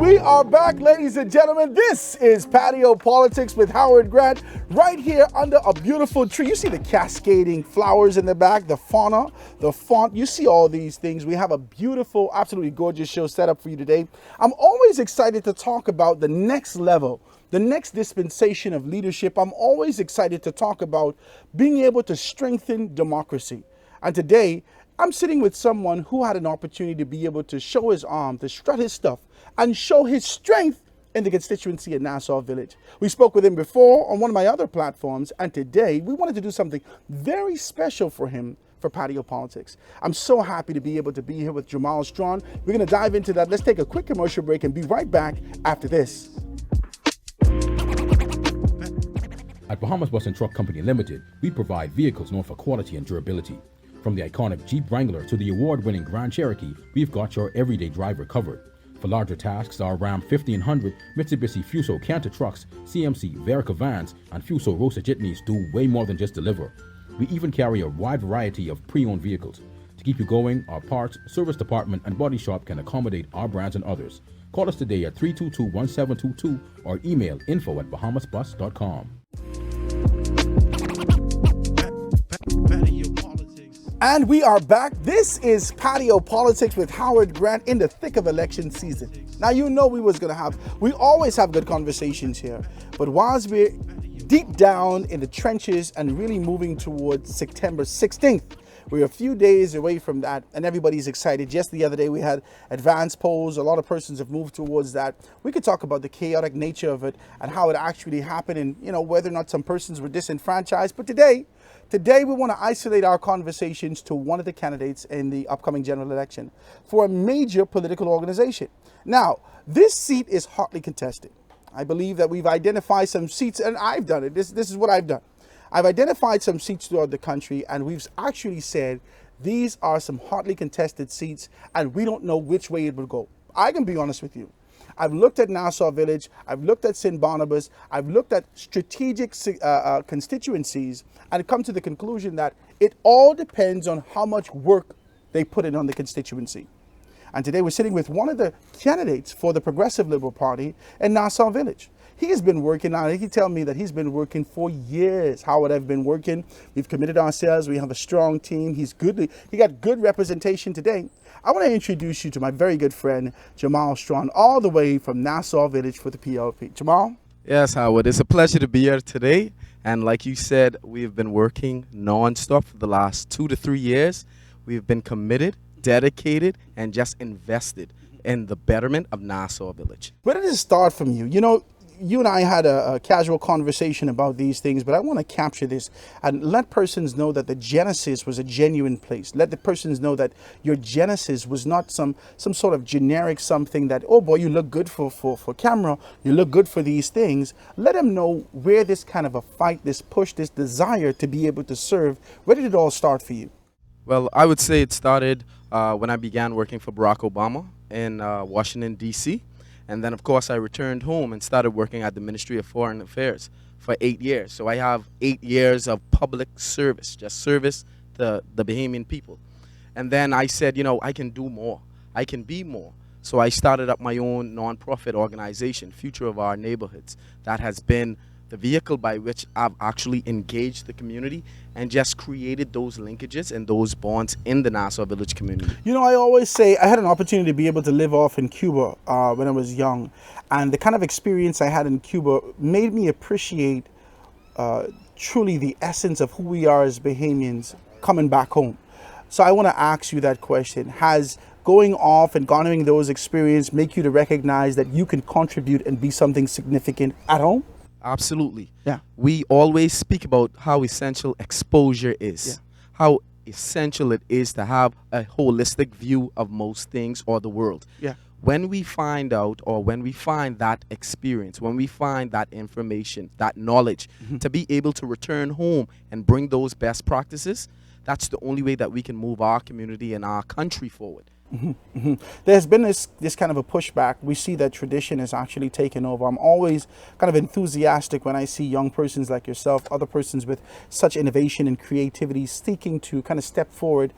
We are back, ladies and gentlemen. This is Patio Politics with Howard Grant, right here under a beautiful tree. You see the cascading flowers in the back, the fauna, the font. You see all these things. We have a beautiful, absolutely gorgeous show set up for you today. I'm always excited to talk about the next level, the next dispensation of leadership. I'm always excited to talk about being able to strengthen democracy. And today, I'm sitting with someone who had an opportunity to be able to show his arm, to strut his stuff, and show his strength in the constituency at Nassau Village. We spoke with him before on one of my other platforms, and today we wanted to do something very special for him for Patio Politics. I'm so happy to be able to be here with Jamahl Strachan. We're going to dive into that. Let's take a quick commercial break and be right back after this. At Bahamas Bus and Truck Company Limited, we provide vehicles known for quality and durability. From the iconic Jeep Wrangler to the award-winning Grand Cherokee, we've got your everyday driver covered. For larger tasks, our Ram 1500, Mitsubishi Fuso Canter trucks, CMC Verica vans, and Fuso Rosa jitneys do way more than just deliver. We even carry a wide variety of pre-owned vehicles. To keep you going, our parts, service department, and body shop can accommodate our brands and others. Call us today at 322-1722 or email info@bahamasbus.com. And we are back. This is Patio Politics with Howard Grant in the thick of election season. Now, you know we always have good conversations here. But whilst we're deep down in the trenches and really moving towards September 16th, we're a few days away from that, and everybody's excited. Just the other day, we had advanced polls. A lot of persons have moved towards that. We could talk about the chaotic nature of it and how it actually happened and, whether or not some persons were disenfranchised. But today we want to isolate our conversations to one of the candidates in the upcoming general election for a major political organization. Now, this seat is hotly contested. I believe that we've identified some seats, and I've done it. This is what I've done. I've identified some seats throughout the country, and we've actually said these are some hotly contested seats, and we don't know which way it will go. I can be honest with you. I've looked at Nassau Village, I've looked at St. Barnabas, I've looked at strategic constituencies, and come to the conclusion that it all depends on how much work they put in on the constituency. And today we're sitting with one of the candidates for the Progressive Liberal Party in Nassau Village. He has been working on it. He tell me that he's been working for years. Howard, I've been working. We've committed ourselves. We have a strong team. He got good representation today. I want to introduce you to my very good friend, Jamahl Strachan, all the way from Nassau Village for the PLP. Jamahl? Yes, Howard. It's a pleasure to be here today. And like you said, we've been working non-stop for the last 2 to 3 years. We've been committed, dedicated, and just invested in the betterment of Nassau Village. Where did it start from you? You and I had a casual conversation about these things, but I want to capture this and let persons know that the genesis was a genuine place. Let the persons know that your genesis was not some sort of generic something that, oh boy, you look good for camera, you look good for these things. Let them know where this kind of a fight, this push, this desire to be able to serve, where did it all start for you? Well, I would say it started when I began working for Barack Obama in Washington, D.C., and then, of course, I returned home and started working at the Ministry of Foreign Affairs for 8 years. So I have 8 years of public service, just service to the Bahamian people. And then I said, I can do more. I can be more. So I started up my own nonprofit organization, Future of Our Neighborhoods. That has been the vehicle by which I've actually engaged the community and just created those linkages and those bonds in the Nassau Village community. I always say I had an opportunity to be able to live off in Cuba when I was young. And the kind of experience I had in Cuba made me appreciate truly the essence of who we are as Bahamians coming back home. So I want to ask you that question. Has going off and garnering those experiences make you to recognize that you can contribute and be something significant at home? Absolutely. Yeah. We always speak about how essential exposure is, how essential it is to have a holistic view of most things or the world. Yeah. When we find out, or when we find that experience, when we find that information, that knowledge, to be able to return home and bring those best practices, that's the only way that we can move our community and our country forward. There's been this kind of a pushback. We see that tradition is actually taken over. I'm always kind of enthusiastic when I see young persons like yourself, other persons with such innovation and creativity seeking to kind of step forward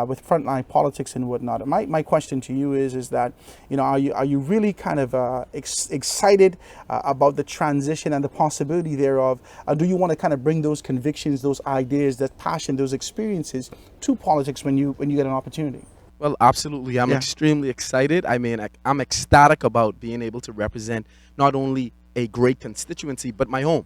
with frontline politics and whatnot. My question to you is that, are you really kind of excited about the transition and the possibility thereof? Do you want to kind of bring those convictions, those ideas, that passion, those experiences to politics when you get an opportunity? Well, absolutely. I'm extremely excited. I mean, I'm ecstatic about being able to represent not only a great constituency, but my home.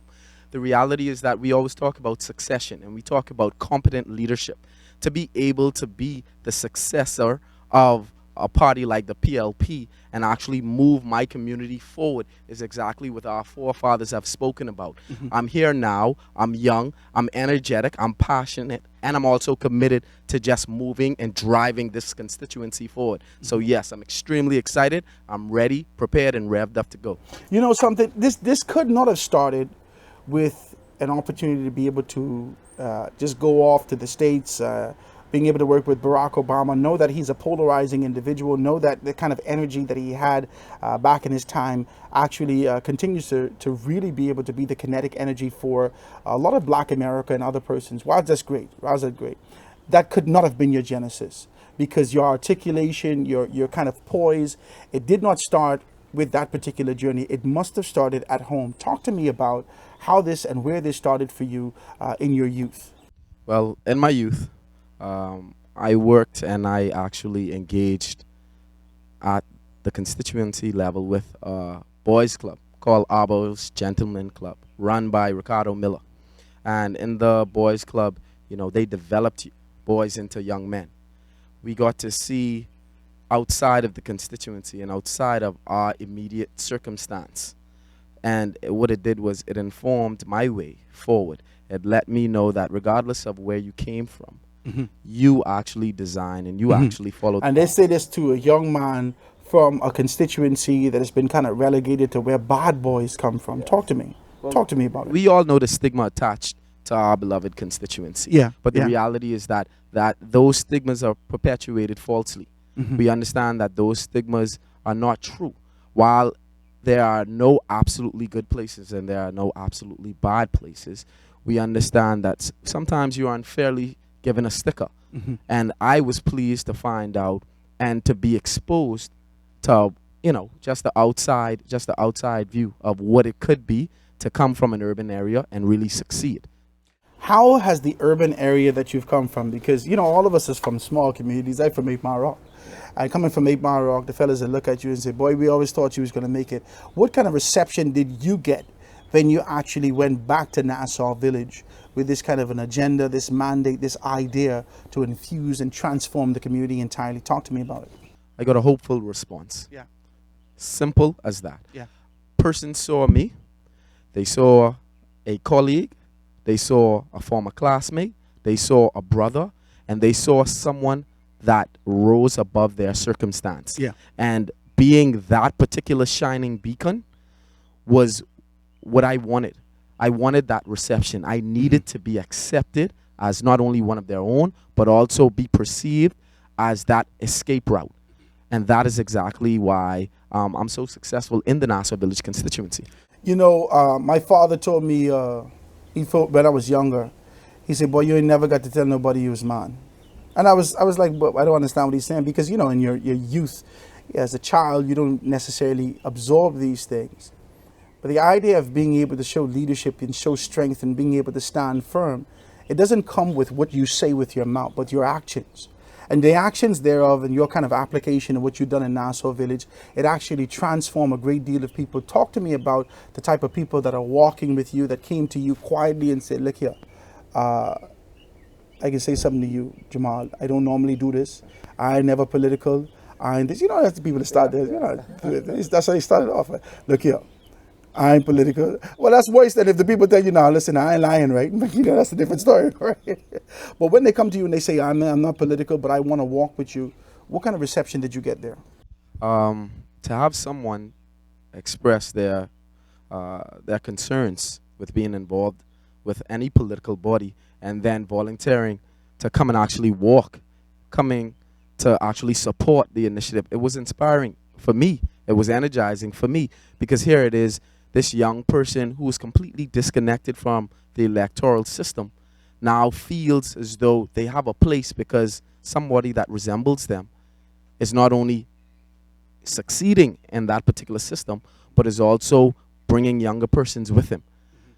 The reality is that we always talk about succession and we talk about competent leadership. To be able to be the successor of a party like the PLP and actually move my community forward is exactly what our forefathers have spoken about. I'm here now, I'm young, I'm energetic, I'm passionate, and I'm also committed to just moving and driving this constituency forward. So yes, I'm extremely excited, I'm ready, prepared, and revved up to go. You know something, this could not have started with an opportunity to be able to just go off to the States, being able to work with Barack Obama, know that he's a polarizing individual, know that the kind of energy that he had back in his time actually continues to really be able to be the kinetic energy for a lot of Black America and other persons. Wow, that's great. Wow, that's great. That could not have been your genesis, because your articulation, your kind of poise, it did not start with that particular journey. It must have started at home. Talk to me about how this and where this started for you in your youth. Well, in my youth, I worked and I actually engaged at the constituency level with a boys club called Arbo's Gentlemen Club, run by Ricardo Miller. And in the boys club, they developed boys into young men. We got to see outside of the constituency and outside of our immediate circumstance. And what it did was it informed my way forward. It let me know that regardless of where you came from, you actually design and you actually follow. And they say this to a young man from a constituency that has been kind of relegated to where bad boys come from. Talk to me. Talk to me about it. We all know the stigma attached to our beloved constituency. Yeah. But the reality is that those stigmas are perpetuated falsely. We understand that those stigmas are not true. While there are no absolutely good places and there are no absolutely bad places, we understand that sometimes you are unfairly given a sticker. And I was pleased to find out and to be exposed to, just the outside view of what it could be to come from an urban area and really succeed. How has the urban area that you've come from, because, all of us is from small communities. I'm from 8 Mile Rock. And coming from 8 Mile Rock, the fellas that look at you and say, boy, we always thought you was going to make it. What kind of reception did you get when you actually went back to Nassau Village with this kind of an agenda, this mandate, this idea to infuse and transform the community entirely? Talk to me about it. I got a hopeful response. Yeah. Simple as that. Yeah. Person saw me. They saw a colleague. They saw a former classmate. They saw a brother. And they saw someone that rose above their circumstance. Yeah. And being that particular shining beacon was what I wanted. I wanted that reception. I needed to be accepted as not only one of their own, but also be perceived as that escape route. And that is exactly why I'm so successful in the Nassau Village constituency. My father told me, when I was younger, he said, boy, you ain't never got to tell nobody you was mine. And I was like, but I don't understand what he's saying, because, in your youth, as a child, you don't necessarily absorb these things. But the idea of being able to show leadership and show strength and being able to stand firm, it doesn't come with what you say with your mouth, but your actions. And the actions thereof and your kind of application of what you've done in Nassau Village, it actually transformed a great deal of people. Talk to me about the type of people that are walking with you, that came to you quietly and said, look here, I can say something to you, Jamahl. I don't normally do this. I'm never political. I'm this. That's the people that start there. That's how they started off. Look here, I'm political. Well, that's worse than if the people tell you, now, listen, I ain't lying, right? That's a different story, right? But when they come to you and they say, I'm not political, but I want to walk with you, what kind of reception did you get there? To have someone express their concerns with being involved with any political body and then volunteering to come and actually walk, coming to actually support the initiative. It was inspiring for me. It was energizing for me, because here it is, this young person who is completely disconnected from the electoral system now feels as though they have a place because somebody that resembles them is not only succeeding in that particular system, but is also bringing younger persons with him.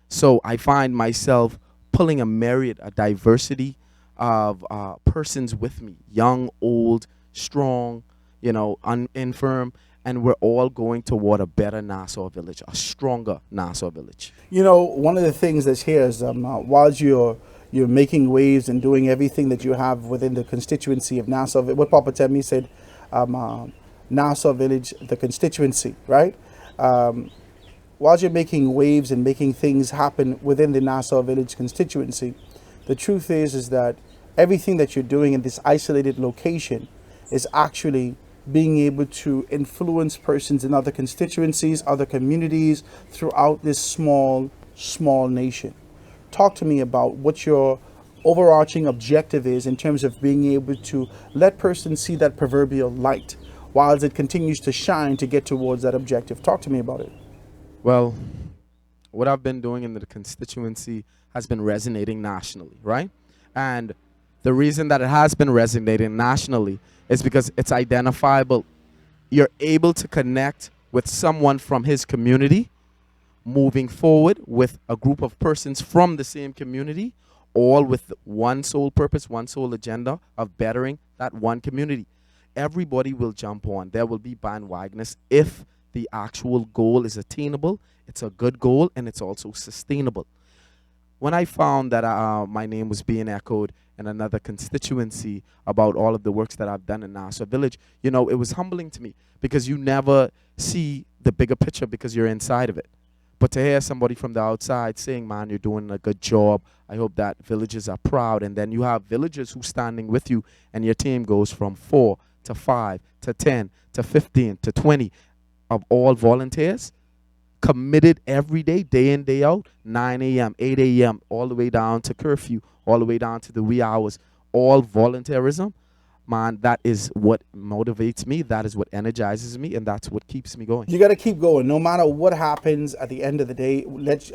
So I find myself pulling a diversity of persons with me, young, old, strong, infirm, and we're all going toward a better Nassau Village, a stronger Nassau Village. One of the things that's here is while you're making waves and doing everything that you have within the constituency of Nassau, what Papa Temi said, Nassau Village, the constituency, right? While you're making waves and making things happen within the Nassau Village constituency, the truth is that everything that you're doing in this isolated location is actually being able to influence persons in other constituencies, other communities throughout this small nation. Talk to me about what your overarching objective is in terms of being able to let persons see that proverbial light while it continues to shine to get towards that objective. Talk to me about it. Well, what I've been doing in the constituency has been resonating nationally, right? And the reason that it has been resonating nationally is because it's identifiable. You're able to connect with someone from his community, moving forward with a group of persons from the same community, all with one sole purpose, one sole agenda of bettering that one community. Everybody will jump on. There will be bandwagoners if the actual goal is attainable. It's a good goal, and it's also sustainable. When I found that my name was being echoed in another constituency about all of the works that I've done in Nassau Village, it was humbling to me, because you never see the bigger picture because you're inside of it. But to hear somebody from the outside saying, man, you're doing a good job, I hope that villagers are proud, and then you have villagers who standing with you, and your team goes from 4 to 5 to 10 to 15 to 20 of all volunteers, committed every day in, day out, 9 a.m., 8 a.m., all the way down to curfew, all the way down to the wee hours, all volunteerism. Man, that is what motivates me, that is what energizes me, and that's what keeps me going. You got to keep going. No matter what happens at the end of the day,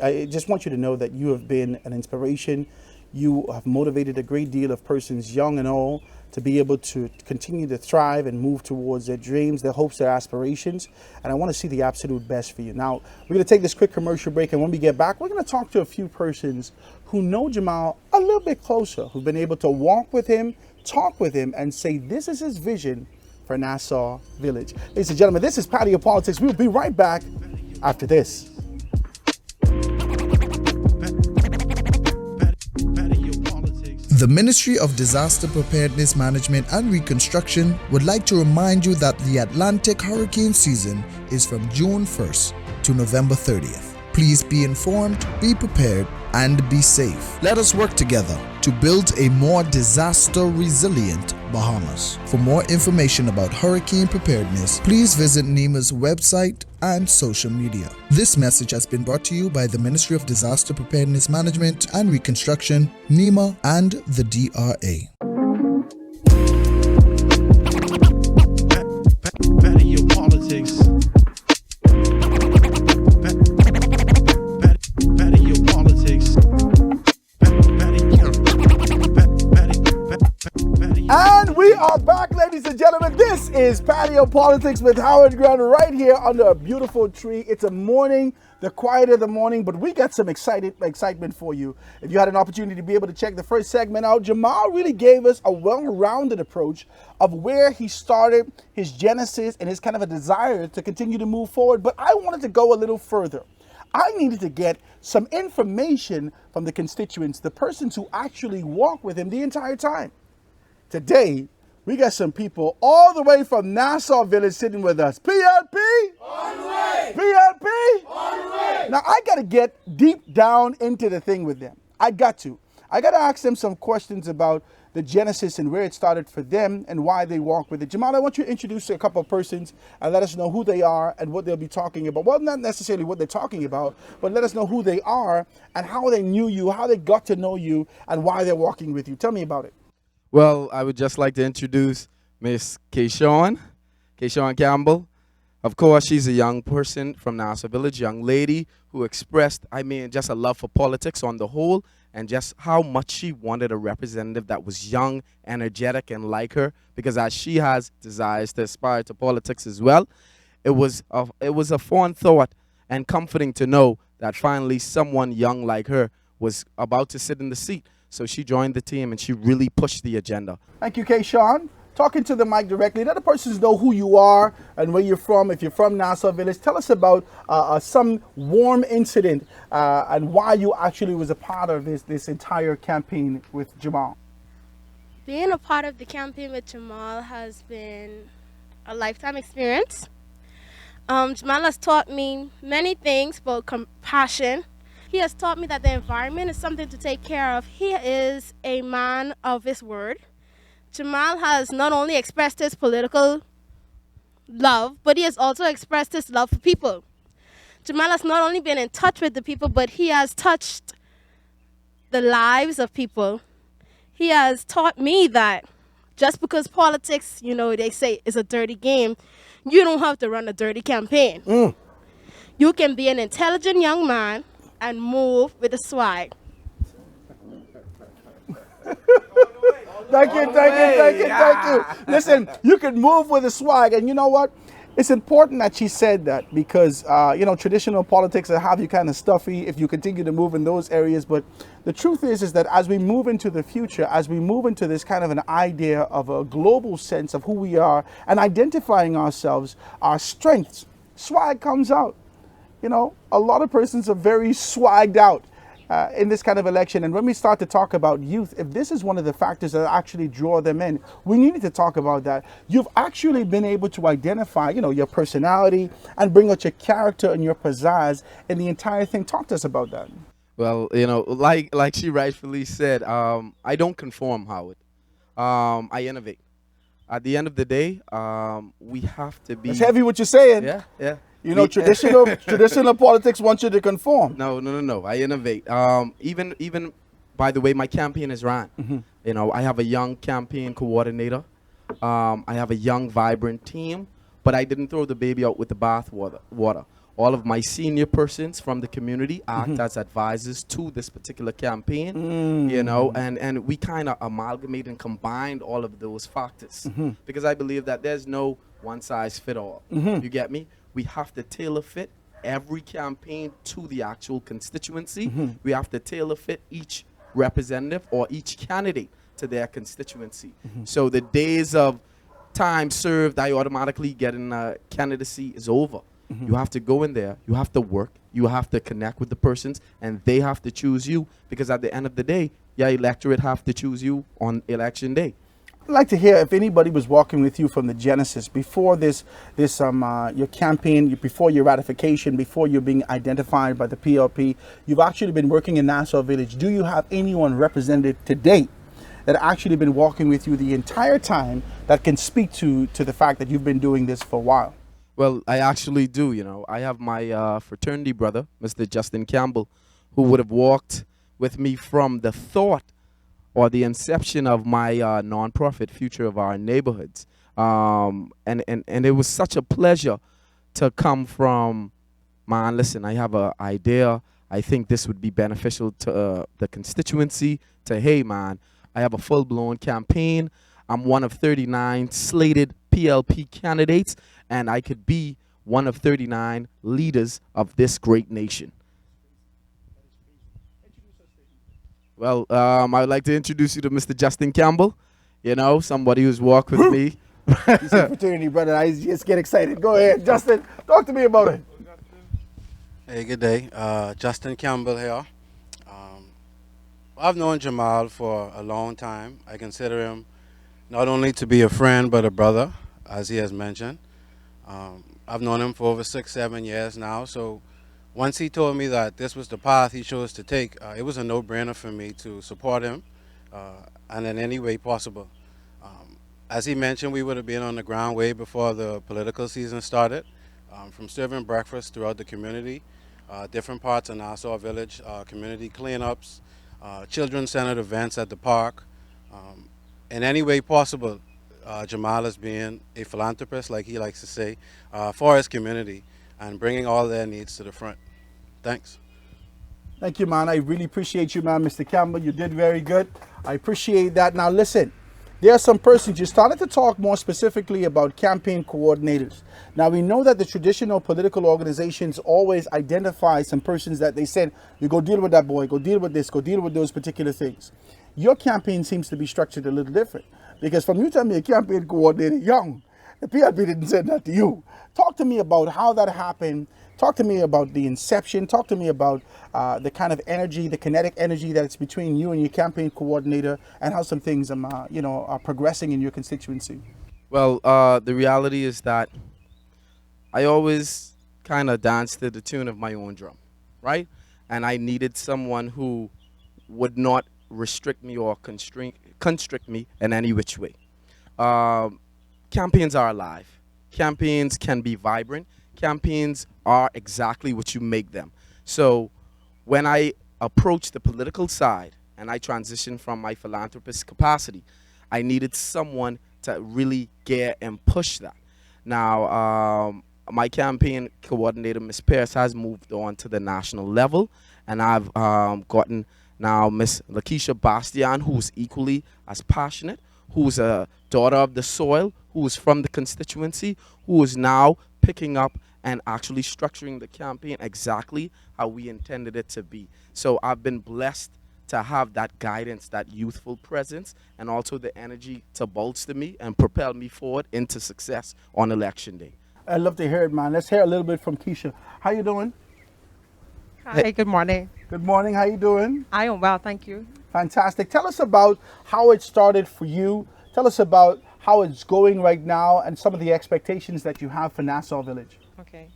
I just want you to know that you have been an inspiration. You have motivated a great deal of persons, young and old, to be able to continue to thrive and move towards their dreams, their hopes, their aspirations. And I want to see the absolute best for you. Now, we're going to take this quick commercial break, and when we get back, we're going to talk to a few persons who know Jamahl a little bit closer, who've been able to walk with him, talk with him, and say this is his vision for Nassau Village. Ladies and gentlemen, this is Patio Politics. We'll be right back after this. The Ministry of Disaster Preparedness Management and Reconstruction would like to remind you that the Atlantic hurricane season is from June 1st to November 30th. Please be informed, be prepared, and be safe. Let us work together to build a more disaster-resilient Bahamas. For more information about hurricane preparedness, please visit NEMA's website and social media. This message has been brought to you by the Ministry of Disaster Preparedness Management and Reconstruction, NEMA, and the DRA. Patio Politics. Patio Politics. And we are back, ladies and gentlemen. This is Patio Politics with Howard Grant right here under a beautiful tree. It's a morning, the quiet of the morning, but we got some excitement for you. If you had an opportunity to be able to check the first segment out, Jamahl really gave us a well-rounded approach of where he started, his genesis, and his kind of a desire to continue to move forward. But I wanted to go a little further. I needed to get some information from the constituents, the persons who actually walk with him the entire time. Today, we got some people all the way from Nassau Village sitting with us. PLP? On the way! PLP? On the way! Now, I got to get deep down into the thing with them. I got to ask them some questions about the genesis and where it started for them and why they walk with it. Jamahl, I want you to introduce a couple of persons and let us know who they are and what they'll be talking about. Well, not necessarily what they're talking about, but let us know who they are and how they knew you, how they got to know you, and why they're walking with you. Tell me about it. Well, I would just like to introduce Miss Keyshawn Campbell. Of course, she's a young person from Nassau Village, young lady who expressed, I mean, just a love for politics on the whole, and just how much she wanted a representative that was young, energetic, and like her, because as she has desires to aspire to politics as well, it was a fond thought and comforting to know that finally someone young like her was about to sit in the seat. So she joined the team and she really pushed the agenda. Thank you, Keyshawn. Talking to the mic directly, let the persons know who you are and where you're from. If you're from Nassau Village, tell us about some warm incident and why you actually was a part of this entire campaign with Jamahl. Being a part of the campaign with Jamahl has been a lifetime experience. Jamahl has taught me many things about compassion. He has taught me that the environment is something to take care of. He is a man of his word. Jamahl has not only expressed his political love, but he has also expressed his love for people. Jamahl has not only been in touch with the people, but he has touched the lives of people. He has taught me that just because politics, they say is a dirty game, you don't have to run a dirty campaign. You can be an intelligent young man and move with a swag. Thank you. Listen, you can move with a swag, and you know what? It's important that she said that because, traditional politics will have you kind of stuffy if you continue to move in those areas. But the truth is that as we move into the future, as we move into this kind of an idea of a global sense of who we are and identifying ourselves, our strengths, swag comes out. A lot of persons are very swagged out in this kind of election. And when we start to talk about youth, if this is one of the factors that actually draw them in, we need to talk about that. You've actually been able to identify, your personality and bring out your character and your pizzazz in the entire thing. Talk to us about that. Well, like she rightfully said, I don't conform, Howard. I innovate. At the end of the day, we have to be... It's heavy what you're saying. Yeah. Traditional politics wants you to conform. No. I innovate. Even by the way my campaign is ran. I have a young campaign coordinator. I have a young, vibrant team. But I didn't throw the baby out with the bath water. All of my senior persons from the community act as advisors to this particular campaign. And we kind of amalgamate and combined all of those factors. Because I believe that there's no one size fit all. You get me? We have to tailor fit every campaign to the actual constituency. We have to tailor fit each representative or each candidate to their constituency. So the days of time served, I automatically get in candidacy is over. You have to go in there, you have to work, you have to connect with the persons, and they have to choose you, because at the end of the day, your electorate have to choose you on election day. I'd like to hear if anybody was walking with you from the genesis before your campaign, before your ratification, before you're being identified by the PLP. You've actually been working in Nassau Village. Do you have anyone represented to date that actually been walking with you the entire time that can speak to the fact that you've been doing this for a while? Well, I actually do. I have my fraternity brother, Mr. Justin Campbell, who would have walked with me from the thought or the inception of my nonprofit, Future of Our Neighborhoods. And it was such a pleasure to come from, man, listen, I have an idea. I think this would be beneficial to the constituency, to, hey, man, I have a full-blown campaign. I'm one of 39 slated PLP candidates, and I could be one of 39 leaders of this great nation. Well, I would like to introduce you to Mr. Justin Campbell, somebody who's walked with me. He's a fraternity brother. I just get excited. Go ahead, Justin. Talk to me about it. Hey, good day. Justin Campbell here. I've known Jamahl for a long time. I consider him not only to be a friend, but a brother, as he has mentioned. I've known him for over 6-7 years now, so once he told me that this was the path he chose to take, it was a no-brainer for me to support him and in any way possible. As he mentioned, we would have been on the ground way before the political season started, from serving breakfast throughout the community, different parts of Nassau Village, community cleanups, children-centered events at the park. In any way possible, Jamahl as being a philanthropist, like he likes to say, for his community and bringing all their needs to the front. Thanks. Thank you, man. I really appreciate you, man, Mr. Campbell. You did very good. I appreciate that. Now, listen, there are some persons, you started to talk more specifically about campaign coordinators. Now, we know that the traditional political organizations always identify some persons that they said, you go deal with that boy, go deal with this, go deal with those particular things. Your campaign seems to be structured a little different because from you telling me a campaign coordinator young, the PLP didn't say that to you. Talk to me about how that happened. Talk to me about the inception. Talk to me about the kind of energy, the kinetic energy that's between you and your campaign coordinator, and how some things, are progressing in your constituency. Well, the reality is that I always kind of danced to the tune of my own drum, right? And I needed someone who would not restrict me or constrict me in any which way. Campaigns are alive. Campaigns can be vibrant. Campaigns are exactly what you make them. So when I approached the political side and I transitioned from my philanthropist capacity, I needed someone to really gear and push that. Now, my campaign coordinator, Ms. Pierce, has moved on to the national level, and I've gotten now Ms. Lakeisha Bastian, who's equally as passionate, who's a daughter of the soil, who is from the constituency, who is now picking up and actually structuring the campaign exactly how we intended it to be. So I've been blessed to have that guidance, that youthful presence, and also the energy to bolster me and propel me forward into success on election day. I'd love to hear it, man. Let's hear a little bit from Keisha. How you doing? Hi, good morning. Good morning. How you doing? I am well, thank you. Fantastic. Tell us about how it started for you. Tell us about how it's going right now and some of the expectations that you have for Nassau Village. Okay.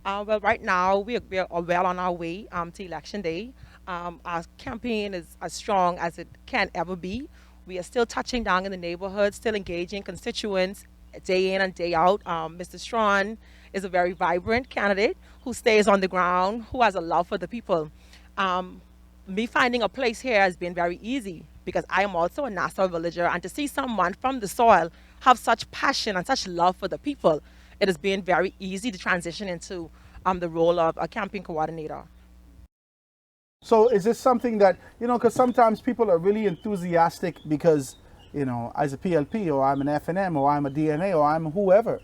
Well, right now we are well on our way to election day. Our campaign is as strong as it can ever be. We are still touching down in the neighborhood, still engaging constituents day in and day out. Mr. Strachan is a very vibrant candidate who stays on the ground, who has a love for the people. Me finding a place here has been very easy because I am also a Nassau villager, and to see someone from the soil have such passion and such love for the people, it has been very easy to transition into the role of a campaign coordinator. So is this something that, because sometimes people are really enthusiastic because, as a PLP or I'm an FNM or I'm a DNA or I'm whoever,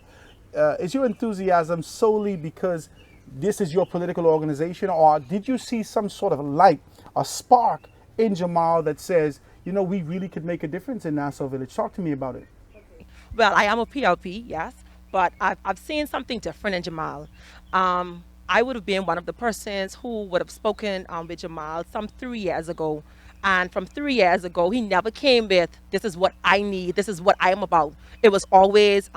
is your enthusiasm solely because this is your political organization, or did you see some sort of light, a spark in Jamahl that says, we really could make a difference in Nassau Village? Talk to me about it. Well, I am a PLP, yes, but I've seen something different in Jamahl. I would have been one of the persons who would have spoken with Jamahl some 3 years ago. And from 3 years ago, he never came with, this is what I need, this is what I am about. It was always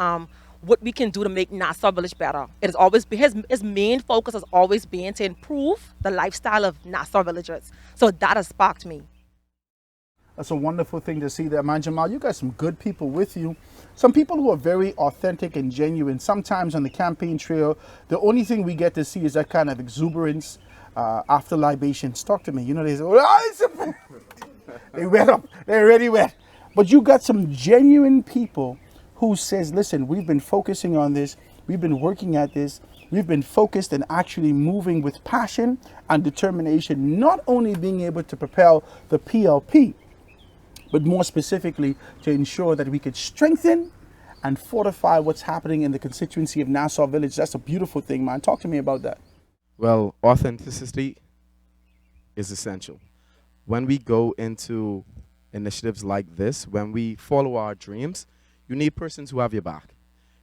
what we can do to make Nassau Village better. It has always been, his main focus has always been to improve the lifestyle of Nassau villagers. So that has sparked me. That's a wonderful thing to see there, man. Jamahl, you got some good people with you. Some people who are very authentic and genuine. Sometimes on the campaign trail, the only thing we get to see is that kind of exuberance after libations. Talk to me. They say, oh, they wet up. They're already wet. But you got some genuine people who says, listen, we've been focusing on this. We've been working at this. We've been focused and actually moving with passion and determination, not only being able to propel the PLP, but more specifically to ensure that we could strengthen and fortify what's happening in the constituency of Nassau Village. That's a beautiful thing, man. Talk to me about that. Well, authenticity is essential. When we go into initiatives like this, when we follow our dreams, you need persons who have your back.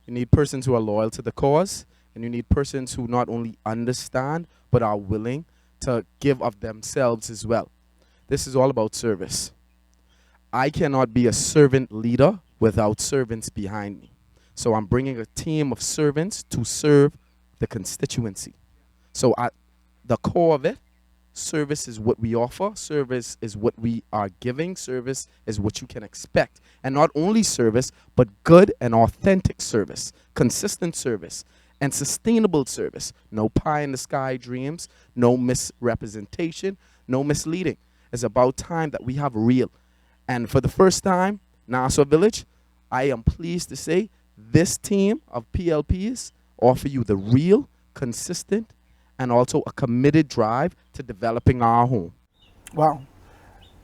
You need persons who are loyal to the cause, and you need persons who not only understand, but are willing to give of themselves as well. This is all about service. I cannot be a servant leader without servants behind me. So I'm bringing a team of servants to serve the constituency. So at the core of it, service is what we offer. Service is what we are giving. Service is what you can expect. And not only service, but good and authentic service, consistent service, and sustainable service. No pie in the sky dreams, no misrepresentation, no misleading. It's about time that we have real. And for the first time, Nassau Village, I am pleased to say this team of PLPs offer you the real, consistent, and also a committed drive to developing our home. Wow.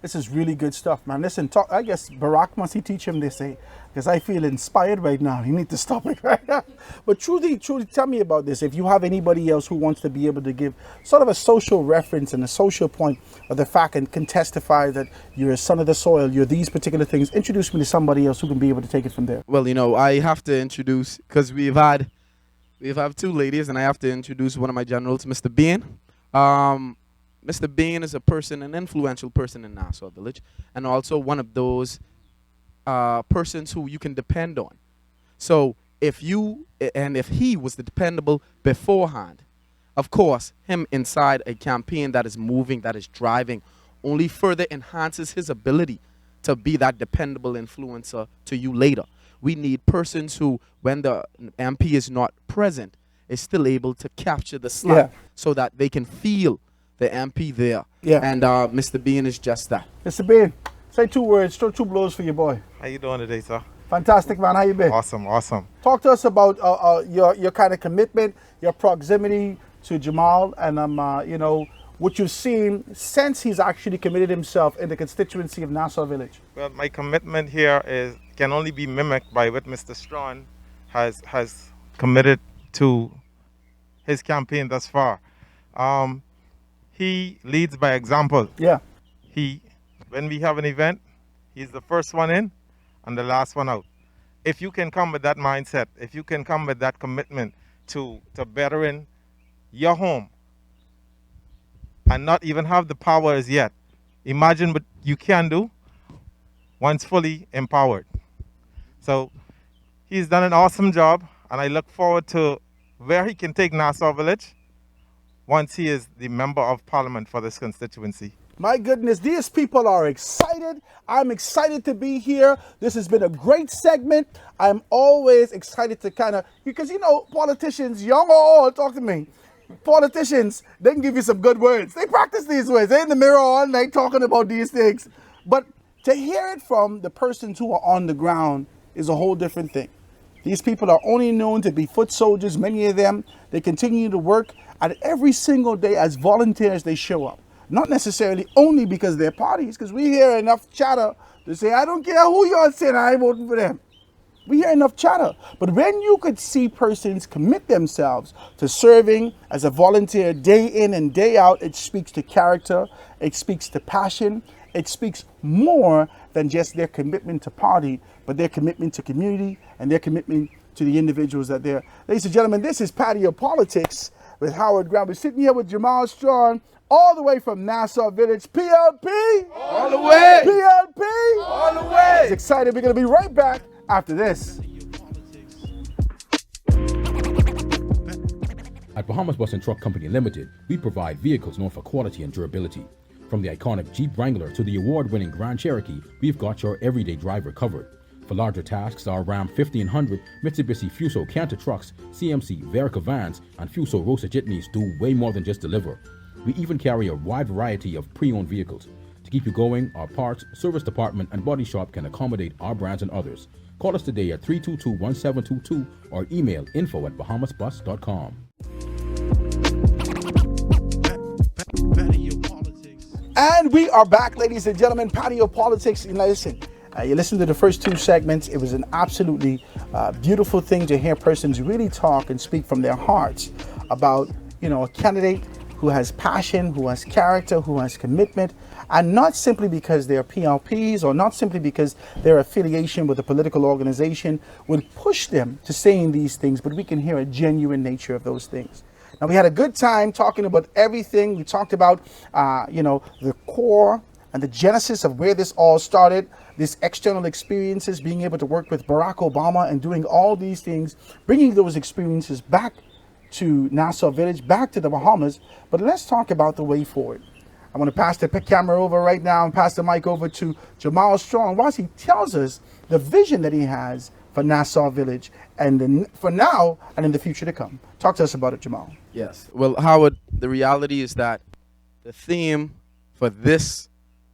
This is really good stuff, man. Listen, I guess Barack must he teach him this, because I feel inspired right now. You need to stop it right now. But truly, tell me about this. If you have anybody else who wants to be able to give sort of a social reference and a social point of the fact and can testify that you're a son of the soil, you're these particular things, introduce me to somebody else who can be able to take it from there. Well, you know, I have to introduce, because we've had two ladies, and I have to introduce one of my generals, Mr. Bean. Mr. Bean is an influential person in Nassau Village, and also one of those persons who you can depend on. So if he was the dependable beforehand, of course, him inside a campaign that is moving, that is driving, only further enhances his ability to be that dependable influencer to you later. We need persons who, when the MP is not present, is still able to capture the slack so that they can feel the MP there. Yeah. And Mr. Bean is just that. Mr. Bean, say 2 words, throw 2 blows for your boy. How you doing today, sir? Fantastic, man. How you been? Awesome. Talk to us about your kind of commitment, your proximity to Jamahl, and you know, what you've seen since he's actually committed himself in the constituency of Nassau Village. Well, my commitment here can only be mimicked by what Mr. Strachan has committed to his campaign thus far. He leads by example. Yeah. When we have an event, he's the first one in and the last one out. If you can come with that mindset, if you can come with that commitment to bettering your home and not even have the power as yet, imagine what you can do once fully empowered. So he's done an awesome job, and I look forward to where he can take Nassau Village once he is the member of parliament for this constituency. My goodness, these people are excited. I'm excited to be here. This has been a great segment. I'm always excited to because you know, politicians, young or old, talk to me. Politicians, they can give you some good words. They practice these words. They're in the mirror all night talking about these things. But to hear it from the persons who are on the ground is a whole different thing. These people are only known to be foot soldiers. Many of them, they continue to work, and every single day as volunteers they show up. Not necessarily only because they're parties, because we hear enough chatter to say, I don't care who you're saying, I ain't voting for them. We hear enough chatter. But when you could see persons commit themselves to serving as a volunteer day in and day out, it speaks to character, it speaks to passion, it speaks more than just their commitment to party, but their commitment to community and their commitment to the individuals that they're. Ladies and gentlemen, this is Patio Politics with Howard Grant. We're sitting here with Jamahl Strachan, all the way from Nassau Village. PLP! All the way! PLP! All the way! It's excited. We're going to be right back after this. At Bahamas Bus and Truck Company Limited, we provide vehicles known for quality and durability. From the iconic Jeep Wrangler to the award-winning Grand Cherokee, we've got your everyday driver covered. For larger tasks, our Ram 1500, Mitsubishi Fuso Canter trucks, CMC Verica vans, and Fuso Rosa jitneys do way more than just deliver. We even carry a wide variety of pre-owned vehicles. To keep you going, our parts, service department, and body shop can accommodate our brands and others. Call us today at 322-1722 or email info@bahamasbus.com. And we are back, ladies and gentlemen. Patio Politics. And listen, you listened to the first 2 segments. It was an absolutely beautiful thing to hear persons really talk and speak from their hearts about, you know, a candidate who has passion, who has character, who has commitment, and not simply because they're PLPs or not simply because their affiliation with a political organization would push them to saying these things, but we can hear a genuine nature of those things. Now, we had a good time talking about everything. We talked about, you know, the core and the genesis of where this all started, these external experiences, being able to work with Barack Obama and doing all these things, bringing those experiences back to Nassau Village, back to the Bahamas. But let's talk about the way forward. I want to pass the camera over right now and pass the mic over to Jamahl Strachan whilst he tells us the vision that he has for Nassau Village and for now and in the future to come. Talk to us about it, Jamahl. Yes. Well, Howard, the reality is that the theme for this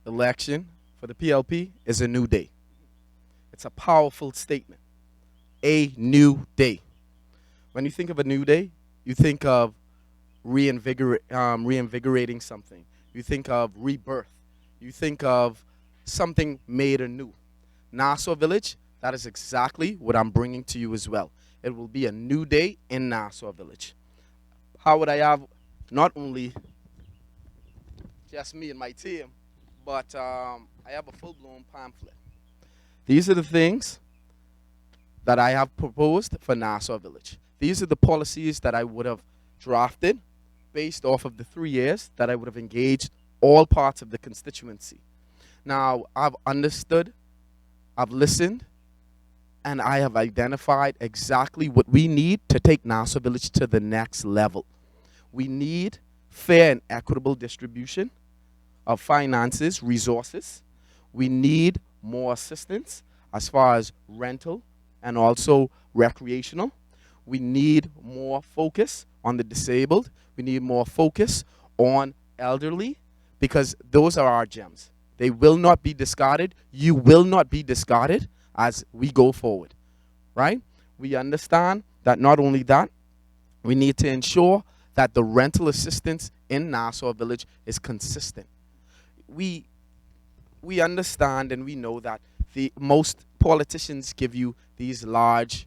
election for the PLP is a new day. It's a powerful statement. A new day. When you think of a new day, you think of reinvigorating something. You think of rebirth. You think of something made anew. Nassau Village, that is exactly what I'm bringing to you as well. It will be a new day in Nassau Village. How would I have not only just me and my team, but I have a full-blown pamphlet. These are the things that I have proposed for Nassau Village. These are the policies that I would have drafted based off of the 3 years that I would have engaged all parts of the constituency. Now, I've understood, I've listened, and I have identified exactly what we need to take Nassau Village to the next level. We need fair and equitable distribution of finances, resources. We need more assistance as far as rental and also recreational. We need more focus on the disabled. We need more focus on elderly, because those are our gems. They will not be discarded. You will not be discarded as we go forward, right? We understand that not only that, we need to ensure that the rental assistance in Nassau Village is consistent. We understand and we know that most politicians give you these large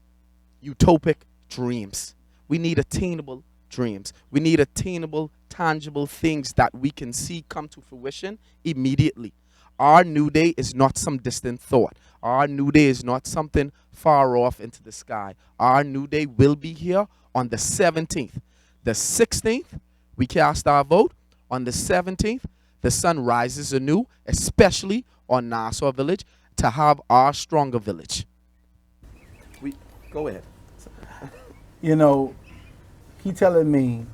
utopic dreams. We need attainable dreams. We need attainable, tangible things that we can see come to fruition immediately. Our new day is not some distant thought. Our new day is not something far off into the sky. Our new day will be here on the 17th. The 16th, we cast our vote. On the 17th, the sun rises anew, especially on Nassau Village, to have our stronger village. Go ahead. You know, he telling me,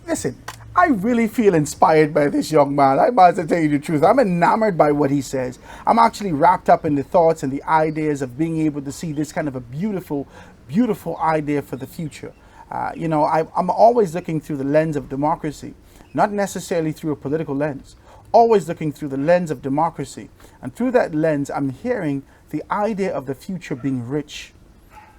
listen, I really feel inspired by this young man. I'm about to tell you the truth. I'm enamored by what he says. I'm actually wrapped up in the thoughts and the ideas of being able to see this kind of a beautiful, beautiful idea for the future. You know, I'm always looking through the lens of democracy, not necessarily through a political lens, always looking through the lens of democracy. And through that lens, I'm hearing the idea of the future being rich,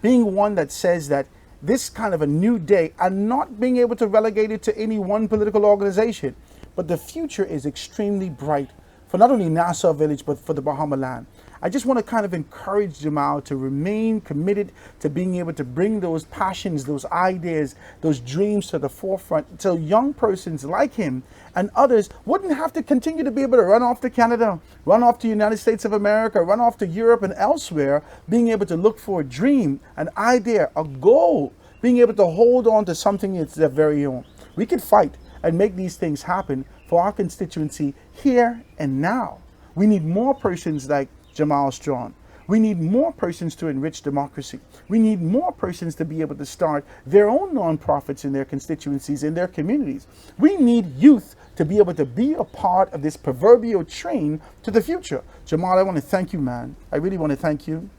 being one that says that this kind of a new day, and not being able to relegate it to any one political organization, but the future is extremely bright for not only Nassau Village, but for the Bahama land. I just want to kind of encourage Jamahl to remain committed to being able to bring those passions, those ideas, those dreams to the forefront, so young persons like him and others wouldn't have to continue to be able to run off to Canada, run off to the United States of America, run off to Europe and elsewhere, being able to look for a dream, an idea, a goal, being able to hold on to something that's their very own. We could fight and make these things happen for our constituency here and now. We need more persons like Jamahl Strachan. We need more persons to enrich democracy. We need more persons to be able to start their own nonprofits in their constituencies, in their communities. We need youth to be able to be a part of this proverbial train to the future. Jamahl, I want to thank you, man. I really want to thank you.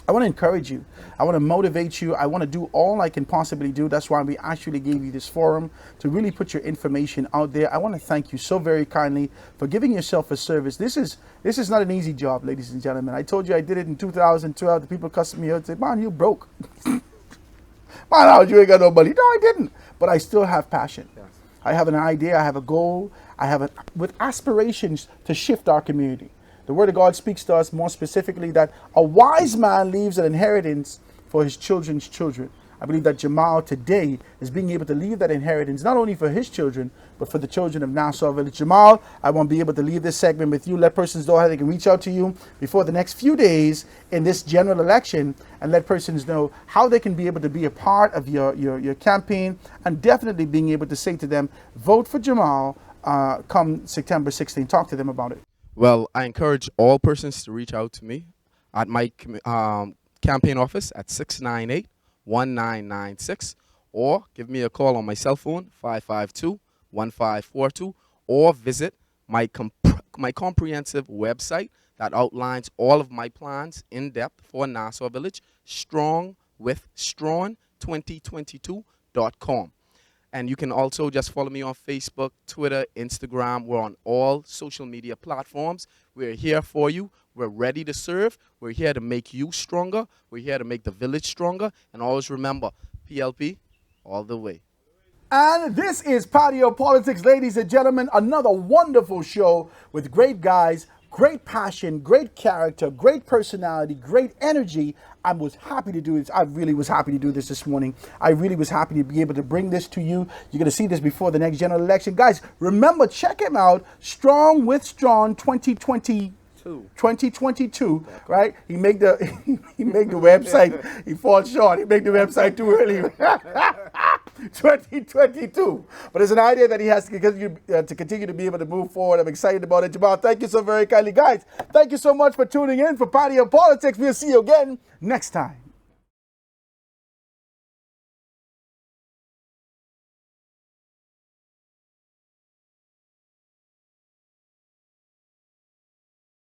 I want to encourage you. I want to motivate you. I want to do all I can possibly do. That's why we actually gave you this forum, to really put your information out there. I want to thank you so very kindly for giving yourself a service. This is not an easy job, ladies and gentlemen. I told you I did it in 2012. The people cussed me out and said, man, you broke. Man, how you ain't got no money? No, I didn't. But I still have passion. Yes. I have an idea. I have a goal. I have with aspirations to shift our community. The Word of God speaks to us more specifically that a wise man leaves an inheritance for his children's children. I believe that Jamahl today is being able to leave that inheritance not only for his children, but for the children of Nassau Village. Jamahl, I want to be able to leave this segment with you. Let persons know how they can reach out to you before the next few days in this general election, and let persons know how they can be able to be a part of your campaign, and definitely being able to say to them, vote for Jamahl come September 16th. Talk to them about it. Well, I encourage all persons to reach out to me at my campaign office at 698-1996, or give me a call on my cell phone, 552-1542, or visit my comprehensive website that outlines all of my plans in depth for Nassau Village, strongwithstrawn2022.com. And you can also just follow me on Facebook, Twitter, Instagram. We're on all social media platforms. We're here for you. We're ready to serve. We're here to make you stronger. We're here to make the village stronger. And always remember, PLP all the way. And this is Patio Politics, ladies and gentlemen. Another wonderful show with great guys, great passion, great character, great personality, great energy. I was happy to do this. I really was happy to do this morning. I really was happy to be able to bring this to you. You're going to see this before the next general election. Guys, remember, check him out. Strong with Strong 2022, right? He make the website. He falls short. He make the website too early. 2022. But it's an idea that he has to continue to be able to move forward. I'm excited about it. Jamahl, thank you so very kindly. Guys, thank you so much for tuning in for Patio Politics. We'll see you again next time.